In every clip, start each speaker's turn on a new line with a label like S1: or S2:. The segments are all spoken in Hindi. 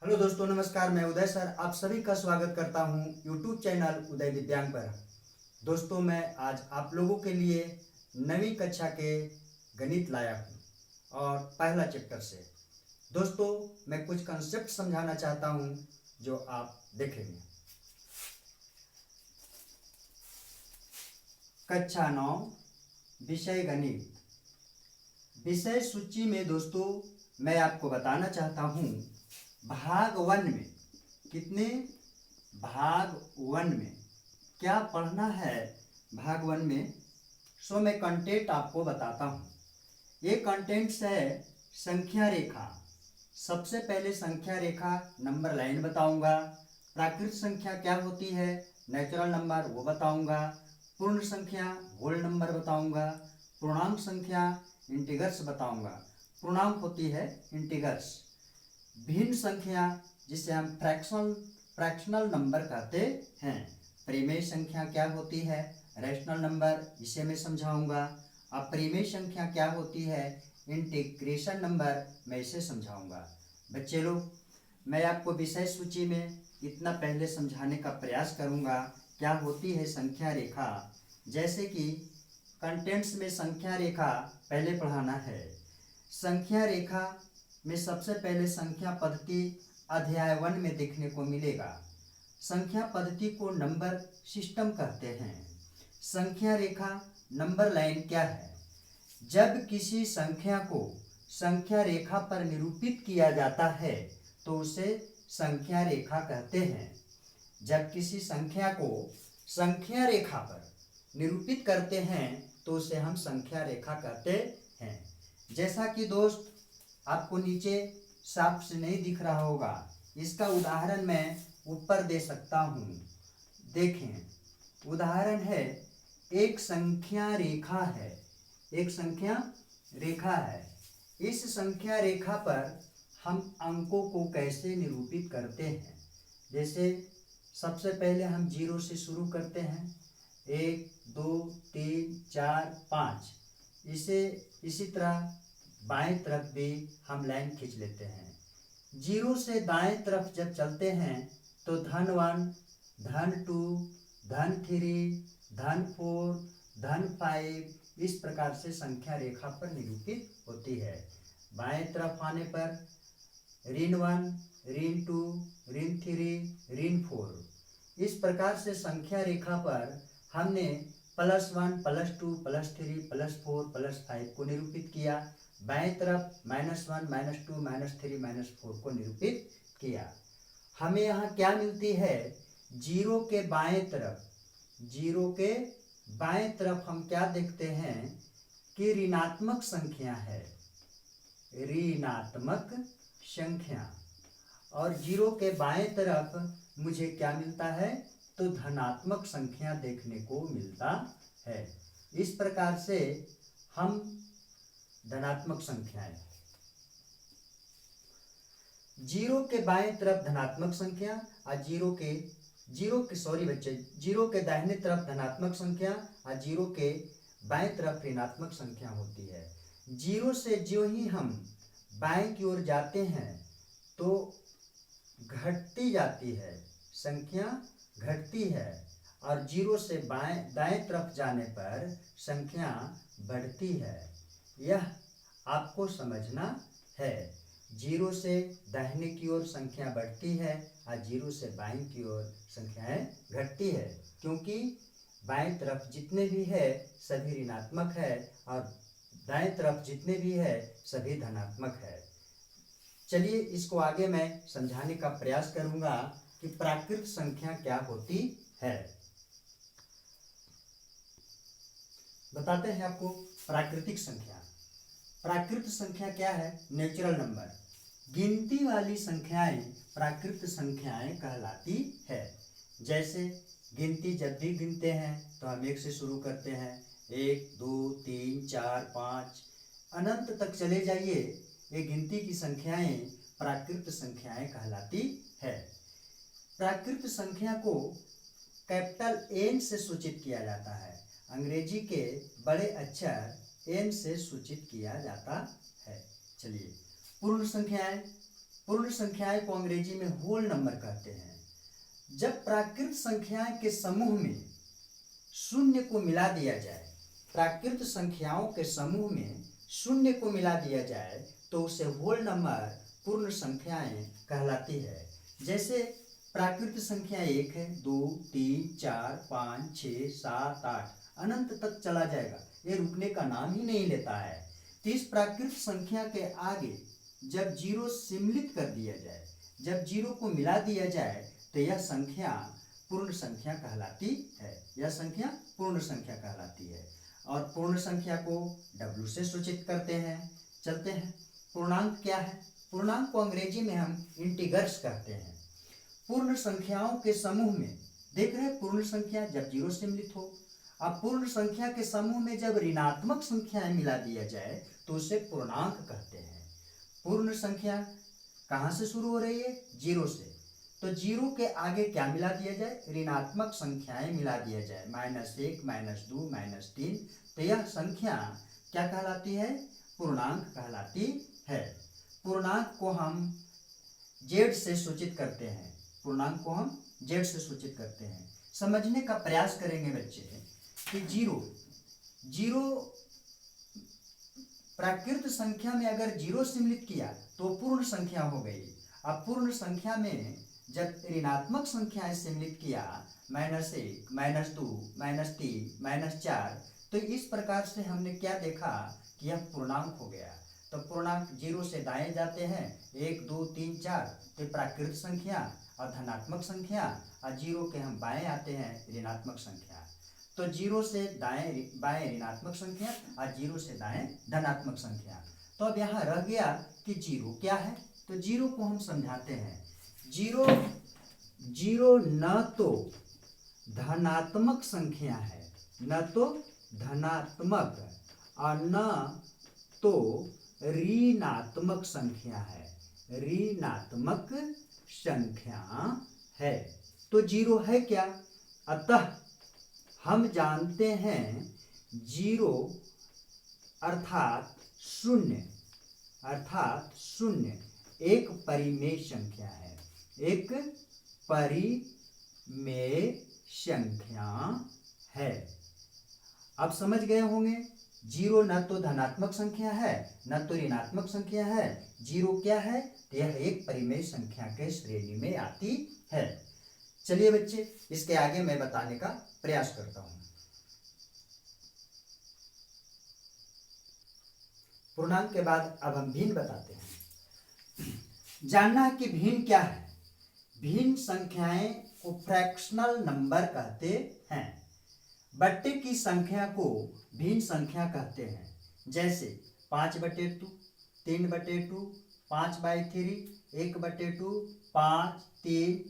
S1: हेलो दोस्तों, नमस्कार। मैं उदय सर आप सभी का स्वागत करता हूं यूट्यूब चैनल उदय दिव्यांग पर। दोस्तों, मैं आज आप लोगों के लिए नवीं कक्षा के गणित लाया हूं और पहला चैप्टर से। दोस्तों, मैं कुछ कंसेप्ट समझाना चाहता हूं जो आप देखेंगे। कक्षा 9 विषय गणित। विषय सूची में दोस्तों मैं आपको बताना चाहता हूं भाग 1 में कितने भाग 1 में क्या पढ़ना है। भाग 1 में मैं कंटेंट आपको बताता हूँ। ये कंटेंट्स है संख्या रेखा। सबसे पहले संख्या रेखा नंबर लाइन बताऊंगा। प्राकृत संख्या क्या होती है, नेचुरल नंबर वो बताऊंगा। पूर्ण संख्या होल नंबर बताऊंगा। पूर्णांक संख्या इंटीगर्स बताऊंगा। पूर्णांक होती है इंटीगर्स। भिन्न संख्या जिसे हम फ्रैक्शनल नंबर कहते हैं। परिमेय संख्या क्या होती है, रैशनल नंबर, इसे मैं समझाऊंगा। अपरिमेय संख्या क्या होती है, इंटीग्रेशन नंबर, मैं इसे समझाऊंगा। बच्चे लोग, मैं आपको विषय सूची में इतना पहले समझाने का प्रयास करूंगा क्या होती है संख्या रेखा। जैसे कि कंटेंट्स में संख्या रेखा पहले पढ़ाना है। संख्या रेखा में सबसे पहले संख्या पद्धति अध्याय 1 में देखने को मिलेगा। संख्या पद्धति को नंबर सिस्टम कहते हैं। संख्या रेखा नंबर लाइन क्या है, जब किसी संख्या को संख्या रेखा पर निरूपित किया जाता है तो उसे संख्या रेखा कहते हैं। जब किसी संख्या को संख्या रेखा पर निरूपित करते हैं तो उसे हम संख्या रेखा कहते हैं। जैसा कि दोस्त आपको नीचे साफ से नहीं दिख रहा होगा, इसका उदाहरण मैं ऊपर दे सकता हूँ। देखें, उदाहरण है एक संख्या रेखा है। एक संख्या रेखा है। इस संख्या रेखा पर हम अंकों को कैसे निरूपित करते हैं। जैसे सबसे पहले हम 0 से शुरू करते हैं। 1 2 3 4 5। इसी तरह बाएं तरफ भी हम लाइन खींच लेते हैं। 0 से दाएं तरफ जब चलते हैं तो धन 1, धन 2, धन 3, धन 4, धन 5 इस प्रकार से संख्या रेखा पर निरूपित होती है। बाएं तरफ आने पर ऋण 1, ऋण 2, ऋण 3, ऋण 4 इस प्रकार से संख्या रेखा पर हमने +1, +2, +3, +4, +5 को निरूपित किया। बाएं तरफ -1, -2, -3, -4 को निरूपित किया। हमें यहाँ क्या मिलती है, 0 के बाएं तरफ हम क्या देखते हैं कि ऋणात्मक संख्या है। ऋणात्मक संख्या। और 0 के बाएं तरफ मुझे क्या मिलता है, तो धनात्मक संख्या देखने को मिलता है। इस प्रकार से हम धनात्मक संख्याएं, 0 के बाएं तरफ धनात्मक संख्या और 0 के दाहिने तरफ धनात्मक संख्या और 0 के बाएं तरफ ऋणात्मक संख्या होती है। 0 से जो ही हम बाएं की ओर जाते हैं तो घटती जाती है, संख्या घटती है। और 0 से दाएं तरफ जाने पर संख्या बढ़ती है। यह आपको समझना है। 0 से दाहिने की ओर संख्या बढ़ती है और 0 से बाएं की ओर संख्याएं घटती है, क्योंकि बाएं तरफ जितने भी है सभी ऋणात्मक है और दाएं तरफ जितने भी है सभी धनात्मक है। चलिए इसको आगे मैं समझाने का प्रयास करूंगा कि प्राकृत संख्या क्या होती है। बताते हैं आपको प्राकृतिक संख्या। प्राकृत संख्या क्या है, नेचुरल नंबर। गिनती वाली संख्याएं प्राकृत संख्याएं कहलाती है। जैसे गिनती जब भी गिनते हैं तो हम 1 से शुरू करते हैं। 1 2 3 4 5 अनंत तक चले जाइए, ये गिनती की संख्याएं प्राकृत संख्याएं कहलाती है। प्राकृत संख्या को कैपिटल N से सूचित किया जाता है। अंग्रेजी के बड़े अक्षर N से सूचित किया जाता है। चलिए, पूर्ण संख्याएं पूर्ण संख्याएं को अंग्रेजी में होल नंबर कहते हैं। जब प्राकृत संख्याएं के समूह में शून्य को मिला दिया जाए, प्राकृत संख्याओं के समूह में शून्य को मिला दिया जाए तो उसे होल नंबर पूर्ण संख्याएं कहलाती है। जैसे प्राकृत संख्या 1 है, 2, 3, 4, 5, 6, 7, 8 अनंत तक चला जाएगा, ये रुकने का नाम ही नहीं लेता है। तो इस प्राकृत संख्या के आगे जब जीरो सम्मिलित कर दिया जाए, जब जीरो को मिला दिया जाए तो यह संख्या पूर्ण संख्या कहलाती है, यह संख्या पूर्ण संख्या कहलाती है। और पूर्ण संख्या को W से सूचित करते हैं। चलते हैं, पूर्णांक क्या है? पूर्णांक को अंग्रेजी में हम इंटीगर्स कहते हैं। पूर्ण संख्याओं के समूह में देख रहे हैं, पूर्ण संख्या जब जीरो से मिलित हो, अब पूर्ण संख्या के समूह में जब ऋणात्मक संख्याएं मिला दिया जाए तो उसे पूर्णांक कहते हैं। पूर्ण संख्या कहाँ से शुरू हो रही है? जीरो से। तो जीरो के आगे क्या मिला दिया जाए? ऋणात्मक संख्याएं मिला दिया जाए, -1, -2, -3, तो यह संख्या क्या कहलाती है? पूर्णांक कहलाती है। पूर्णांक को हम Z से सूचित करते हैं, पूर्णांक को हम Z से सूचित करते हैं। समझने का प्रयास करेंगे बच्चे कि जीरो प्राकृत संख्या में अगर जीरो सम्मिलित किया तो पूर्ण संख्या हो गई। अब पूर्ण संख्या में जब ऋणात्मक संख्याएं सम्मिलित किया, -1, -2, -3, -4, तो इस प्रकार से हमने क्या देखा कि यह पूर्णांक हो गया। तो पूर्णांक जीरो से दाएं जाते हैं, 1, 2, 3, 4 तो प्राकृत संख्या और धनात्मक संख्या, और जीरो के हम बाएं आते हैं ऋणात्मक संख्या। तो जीरो से दाएं बाएं ऋणात्मक संख्या और जीरो से दाएं धनात्मक संख्या। तो अब यहाँ रह गया कि जीरो क्या है। तो जीरो को हम समझाते हैं। जीरो न तो धनात्मक संख्या है, न तो धनात्मक और न तो ऋणात्मक संख्या है, ऋणात्मक संख्या है। तो जीरो है क्या? अतः हम जानते हैं जीरो अर्थात शून्य एक परिमेय संख्या है, एक परिमेय संख्या है। अब समझ गए होंगे, जीरो न तो धनात्मक संख्या है न तो ऋणात्मक संख्या है, जीरो क्या है? तो यह एक परिमेय संख्या के श्रेणी में आती है। चलिए बच्चे, इसके आगे मैं बताने का प्रयास करता हूं। पूर्णांक के बाद अब हम भिन्न बताते हैं। जानना है कि भिन्न क्या है। भिन्न संख्याएं को फ्रैक्शनल नंबर कहते हैं। बट्टे की संख्या को भिन्न संख्या कहते हैं। जैसे 5/2, 3/2, 5/3, 1/2, 5, 3,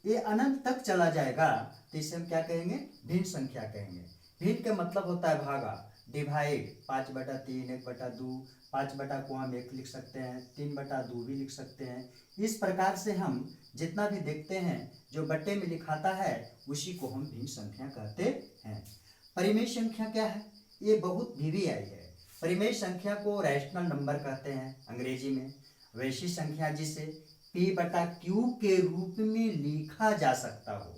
S1: ये अनंत तक चला जाएगा तो इसे हम क्या कहेंगे? भिन्न संख्या कहेंगे। भिन्न का मतलब होता है भागा, डिवाइड। 5/3, 1/2, 5 को हम 1 लिख सकते हैं, 3/2 भी लिख सकते हैं। इस प्रकार से हम जितना भी देखते हैं जो बट्टे में लिखाता है उसी को हम भिन्न संख्या कहते हैं। परिमेय संख्या क्या है? ये बहुत VVI है। परिमेय संख्या को रैशनल नंबर कहते हैं अंग्रेजी में। वैसी संख्या जिसे P/Q के रूप में लिखा जा सकता हो,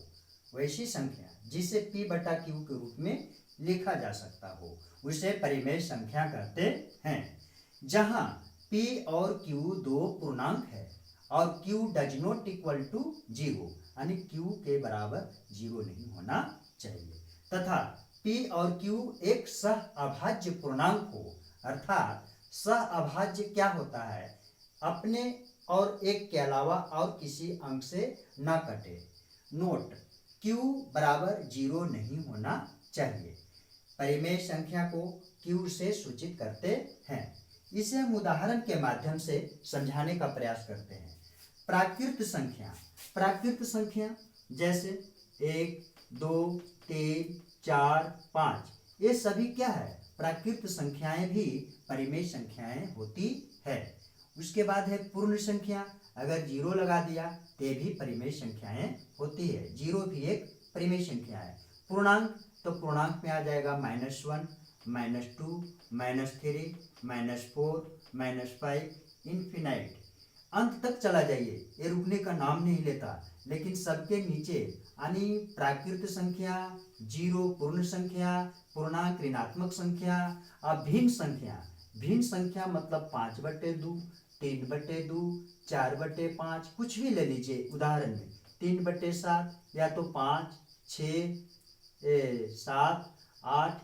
S1: वैसी संख्या जिसे P/Q के रूप में लिखा जा सकता हो उसे परिमेय संख्या कहते हैं। जहां P और Q दो पूर्णांक है और Q does not equal to 0, यानी Q के बराबर 0 नहीं होना चाहिए, तथा P और Q एक सह अभाज्य पूर्णांक हो। अर्थात सह अभाज्य क्या होता है? अपने और एक के अलावा और किसी अंक से ना कटे। नोट, Q बराबर 0 नहीं होना चाहिए। परिमेय संख्या को Q से सूचित करते हैं। इसे हम उदाहरण के माध्यम से समझाने का प्रयास करते हैं। प्राकृत संख्या जैसे 1, 2, 3, 4, 5 ये सभी क्या है? प्राकृत संख्याएं भी परिमेय संख्याएं होती है। उसके बाद है पूर्ण संख्या। अगर 0 लगा दिया तो भी परिमेय संख्याएं होती है। 0 भी एक परिमेय संख्या है। पूर्णांक, तो पूर्णांक में आ जाएगा -1, -2, -3, -4, -5, इन्फिनाइट। अंत तक चला जाइए, ये रुकने का नाम नहीं लेता। लेकिन सबके नीचे यानी प्राकृत संख्या, जीरो पूर्ण संख्या, पूर्णांक ऋणात्मक संख्या, अभिन्न संख्या। भिन्न संख्या मतलब 5/2, 3/2, 4/5, कुछ भी ले लीजिए। उदाहरण में 3/7 या तो 5, 6, 7, 8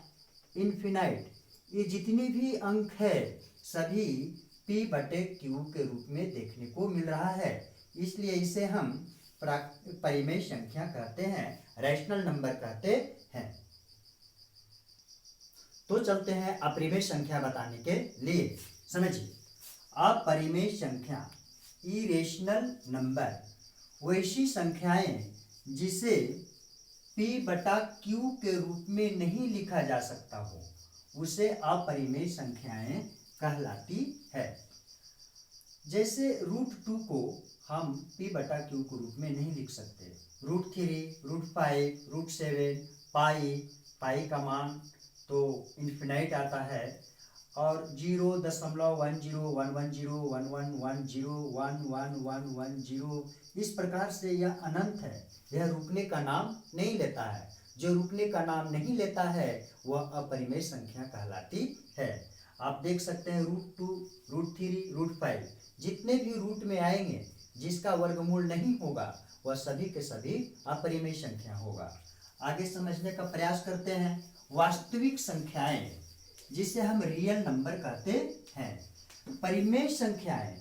S1: इन्फिनाइट। ये जितने भी अंक है सभी P/Q के रूप में देखने को मिल रहा है, इसलिए इसे हम परिमेय संख्या कहते हैं, रैशनल नंबर कहते हैं। तो चलते हैं अपरिमेय संख्या बताने के लिए। समझिए, अपरिमेय संख्या इरेशनल नंबर वैसी संख्याएं जिसे P/Q के रूप में नहीं लिखा जा सकता हो, उसे अपरिमेय संख्याएं कहलाती है। जैसे √2 को हम P/Q के रूप में नहीं लिख सकते। √3, √5, √7, पाई का मान तो इन्फिनाइट आता है, और 0.1011011011101110 इस प्रकार से यह अनंत है। यह रुकने का नाम नहीं लेता है। जो रुकने का नाम नहीं लेता है वह अपरिमेय संख्या कहलाती है। आप देख सकते हैं √2, √3, √5 जितने भी रूट में आएंगे, जिसका वर्गमूल नहीं होगा वह सभी के सभी अपरिमेय संख्या होगा। आगे समझने का प्रयास करते हैं। वास्तविक संख्याएं जिसे हम रियल नंबर कहते हैं। परिमेय संख्याएं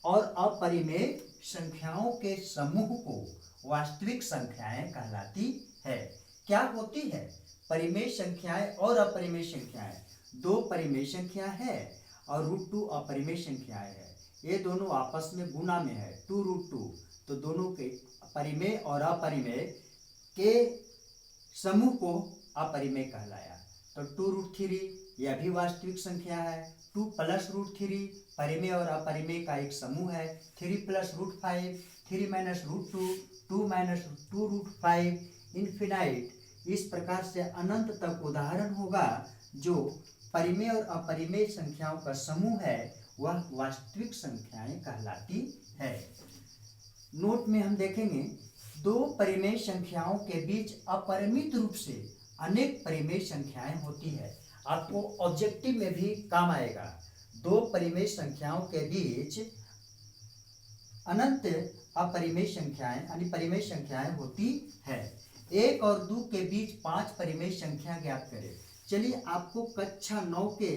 S1: और अपरिमेय संख्याओं के समूह को वास्तविक संख्याएं कहलाती है। क्या होती है परिमेय संख्याएं और अपरिमेय संख्याएं? दो परिमेय संख्या है और √2 अपरिमेय संख्याएं है। ये दोनों आपस में गुणा में है, 2√2। तो दोनों के परिमेय और अपरिमेय के समूह को अपरिमेय कहलाया। तो 2√3 यह भी वास्तविक संख्या है। 2 + √3 परिमेय और अपरिमेय का एक समूह है। 3 + √5, 3 - √2, 2 - 2√5 इन्फिनाइट। इस प्रकार से अनंत तक उदाहरण होगा। जो परिमेय और अपरिमेय संख्याओं का समूह है वह वास्तविक संख्याएं कहलाती है। नोट में हम देखेंगे, दो परिमेय संख्याओं के बीच अपरिमित रूप से अनेक परिमेय संख्याएं होती है। आपको ऑब्जेक्टिव में भी काम आएगा। दो परिमेय संख्याओं के बीच अनंत अपरिमेय संख्याएं यानी परिमेय संख्याएं होती है। 1 और 2 के बीच 5 परिमेय संख्या ज्ञात करें। चलिए, आपको कक्षा 9 के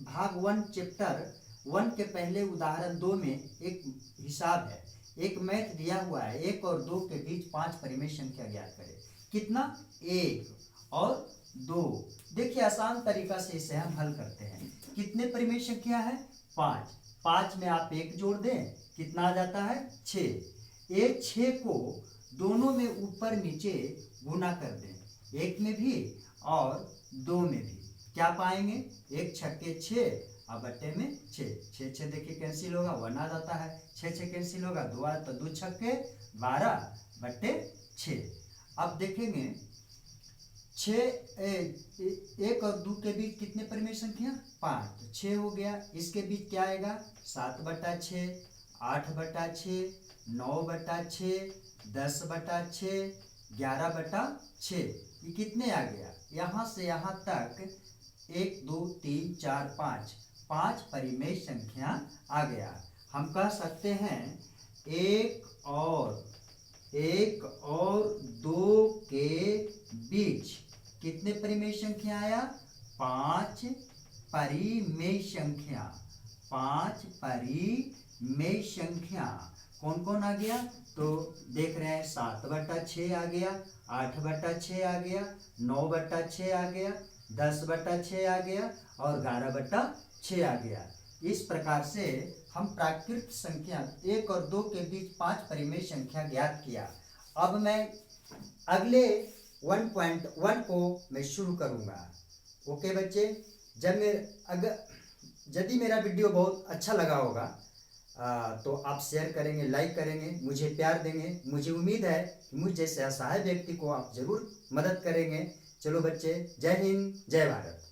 S1: भाग 1 चैप्टर 1 के पहले उदाहरण 2 में एक हिसाब है, एक मैथ दिया हुआ है। 1 और 2 के बीच 5 परिमेय संख्या ज्ञात करें। कितना? 1 और 2। देखिए, आसान तरीका से इसे हम हल करते हैं। कितने परिमेय संख्या है? 5। 5 में आप 1 जोड़ दें, कितना आ जाता है? 6। एक 6 को दोनों में ऊपर नीचे गुना कर दें, 1 में भी और 2 में भी। क्या पाएंगे? 1 छक्के 6 और बट्टे में 6। 6 6 देखिए कैंसिल होगा, 1 आ जाता है। 6 6 कैंसिल होगा, 2 आ तो 2 छक्के 12 बट्टे 6। अब देखेंगे 1 और 2 के बीच कितने परिमेय संख्या? 5। तो 6 हो गया। इसके बीच क्या आएगा? 7/6, 8/6, 9/6, 10/6, 11/6। ये कितने आ गया? यहाँ से यहाँ तक 1 2 3 4 5 परिमेय संख्या आ गया। हम कह सकते हैं 1 और 2 के बीच कितने परिमेय संख्या आया? 5 परिमेय संख्या। 5 परिमेय संख्या कौन कौन आ गया? तो देख रहे हैं 7/6 आ गया, 8/6 आ गया, 9/6 आ गया, 10/6 आ गया और 11/6 आ गया। इस प्रकार से हम प्राकृत संख्या 1 और 2 के बीच 5 परिमेय संख्या ज्ञात किया। अब मैं अगले 1.1 को मैं शुरू करूंगा। ओके बच्चे, यदि मेरा वीडियो बहुत अच्छा लगा होगा तो आप शेयर करेंगे, लाइक करेंगे, मुझे प्यार देंगे। मुझे उम्मीद है कि मुझ जैसे असहाय व्यक्ति को आप जरूर मदद करेंगे। चलो बच्चे, जय हिंद, जय भारत।